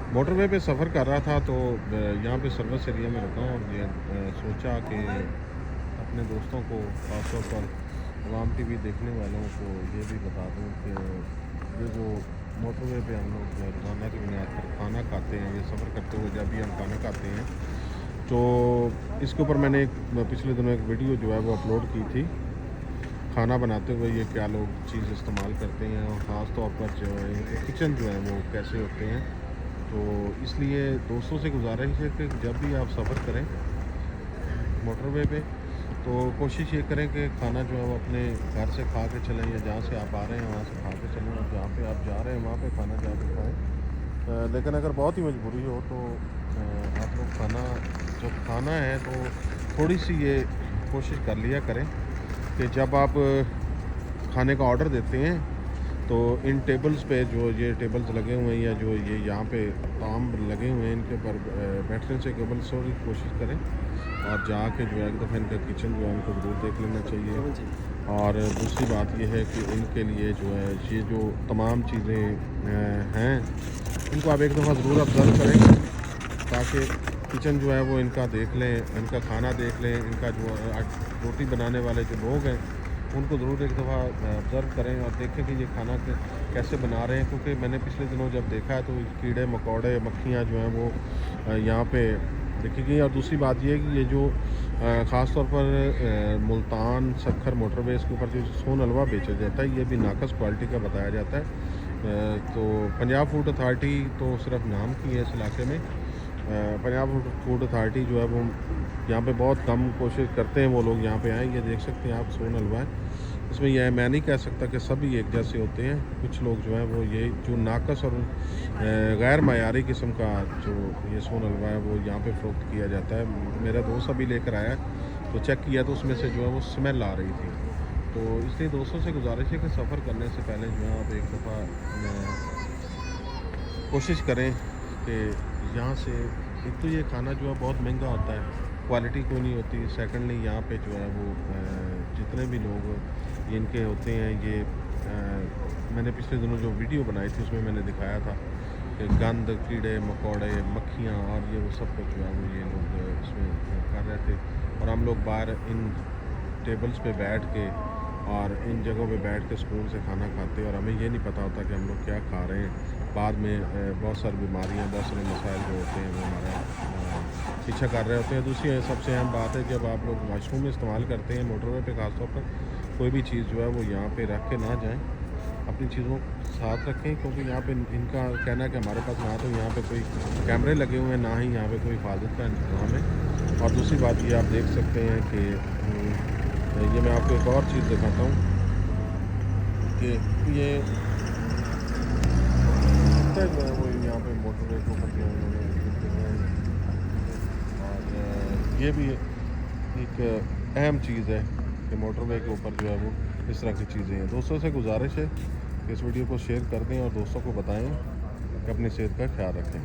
Motorway पे सफ़र कर रहा था तो यहाँ पे सर्विस एरिया में रुका और ये सोचा कि अपने दोस्तों को ख़ासतौर पर अवाम टीवी देखने वालों को ये भी बता दूँ कि ये जो मोटरवे पे हम लोग रोज़ाना की बुनियाद पर खाना खाते हैं, ये सफ़र करते हुए जब भी हम खाना खाते हैं तो इसके ऊपर मैंने पिछले दिनों एक वीडियो जो है वो अपलोड की थी। खाना बनाते हुए ये क्या लोग चीज़ इस्तेमाल करते हैं और ख़ास तौर पर जो है इनके किचन जो है वो कैसे होते हैं। तो इसलिए दोस्तों से गुजारिश है कि जब भी आप सफ़र करें मोटरवे पे तो कोशिश ये करें कि खाना जो है वो अपने घर से खा के चलें या जहाँ से आप आ रहे हैं वहाँ से खा के चलें और जहाँ पे आप जा रहे हैं वहाँ पे खाना जाके खाएँ। लेकिन अगर बहुत ही मजबूरी हो तो आप लोग खाना जब खाना है तो थोड़ी सी ये कोशिश कर लिया करें कि जब आप खाने का ऑर्डर देते हैं तो इन टेबल्स पे जो ये टेबल्स लगे हुए हैं या जो ये यहाँ पे ताम लगे हुए हैं इनके ऊपर बैठने से केवल थोड़ी कोशिश करें और जाके जो है एक दफ़ा इनका किचन जो है उनको ज़रूर देख लेना चाहिए। और दूसरी बात ये है कि इनके लिए जो है ये जो तमाम चीज़ें हैं इनको आप एक दफ़ा ज़रूर ऑब्ज़र्व करें ताकि किचन जो है वो इनका देख लें, इनका खाना देख लें, इनका जो रोटी बनाने वाले जो लोग हैं उनको ज़रूर एक दफ़ा ऑब्ज़र्व करें और देखें कि ये खाना कैसे बना रहे हैं। क्योंकि मैंने पिछले दिनों जब देखा है तो कीड़े मकोड़े मक्खियाँ जो हैं वो यहाँ पे देखी गई। और दूसरी बात ये है कि ये जो ख़ास तौर पर मुल्तान सखर मोटरवेज़ के ऊपर जो सोन हलवा बेचा जाता है ये भी नाकस क्वालिटी का बताया जाता है। तो पंजाब फूड अथॉरिटी तो सिर्फ नाम की है इस इलाके में। पंजाब फूड अथॉरिटी जो है वो यहाँ पे बहुत कम कोशिश करते हैं वो लोग यहाँ पे आएँ। ये देख सकते हैं आप सोन हलवा है। इसमें यह मैं नहीं कह सकता कि सभी एक जैसे होते हैं। कुछ लोग जो हैं वो ये जो नाकस और गैर मयारी किस्म का जो ये सोन हलवा है वो यहाँ पे फ़रोख्त किया जाता है। मेरा दोस्त अभी लेकर आया तो चेक किया तो उसमें से जो है वो स्मेल आ रही थी। तो इसलिए दोस्तों से गुजारिश है कि सफ़र करने से पहले जो है आप एक दफ़ा कोशिश करें कि यहाँ से एक तो ये खाना जो है बहुत महंगा होता है, क्वालिटी कोई नहीं होती। सेकंडली यहाँ पे जो है वो जितने भी लोग इनके होते हैं ये मैंने पिछले दिनों जो वीडियो बनाई थी उसमें मैंने दिखाया था कि गंद कीड़े मकोड़े मक्खियाँ और ये वो सब कुछ जो है वो ये लोग इसमें कर रहे थे। और हम लोग बाहर इन टेबल्स पे बैठ के और इन जगहों पे बैठ के सुकून से खाना खाते हैं और हमें ये नहीं पता होता कि हम लोग क्या खा रहे हैं। बाद में बहुत सारी बीमारियां बहुत सारे मसाइल जो होते हैं वो हमारा पीछा कर रहे होते हैं। दूसरी सबसे अहम बात है जब आप लोग वाशरूम इस्तेमाल करते हैं मोटरवे पे ख़ासतौर पर कोई भी चीज़ जो है वो यहाँ पे रख के ना जाएं, अपनी चीज़ों को साथ रखें। क्योंकि यहाँ पे इनका कहना है कि हमारे पास ना तो यहाँ पे कोई कैमरे लगे हुए हैं ना ही यहाँ पे कोई हिफाजत का इंतज़ाम है। और दूसरी बात ये आप देख सकते हैं कि ये मैं आपको एक और चीज़ दिखाता हूँ कि ये जो है वो यहाँ पे मोटरवे के ऊपर जो उन्होंने और ये भी एक अहम चीज़ है कि मोटरवे के ऊपर जो है वो इस तरह की चीज़ें हैं। दोस्तों से गुजारिश है कि इस वीडियो को शेयर कर दें और दोस्तों को बताएं कि अपनी सेहत का ख्याल रखें।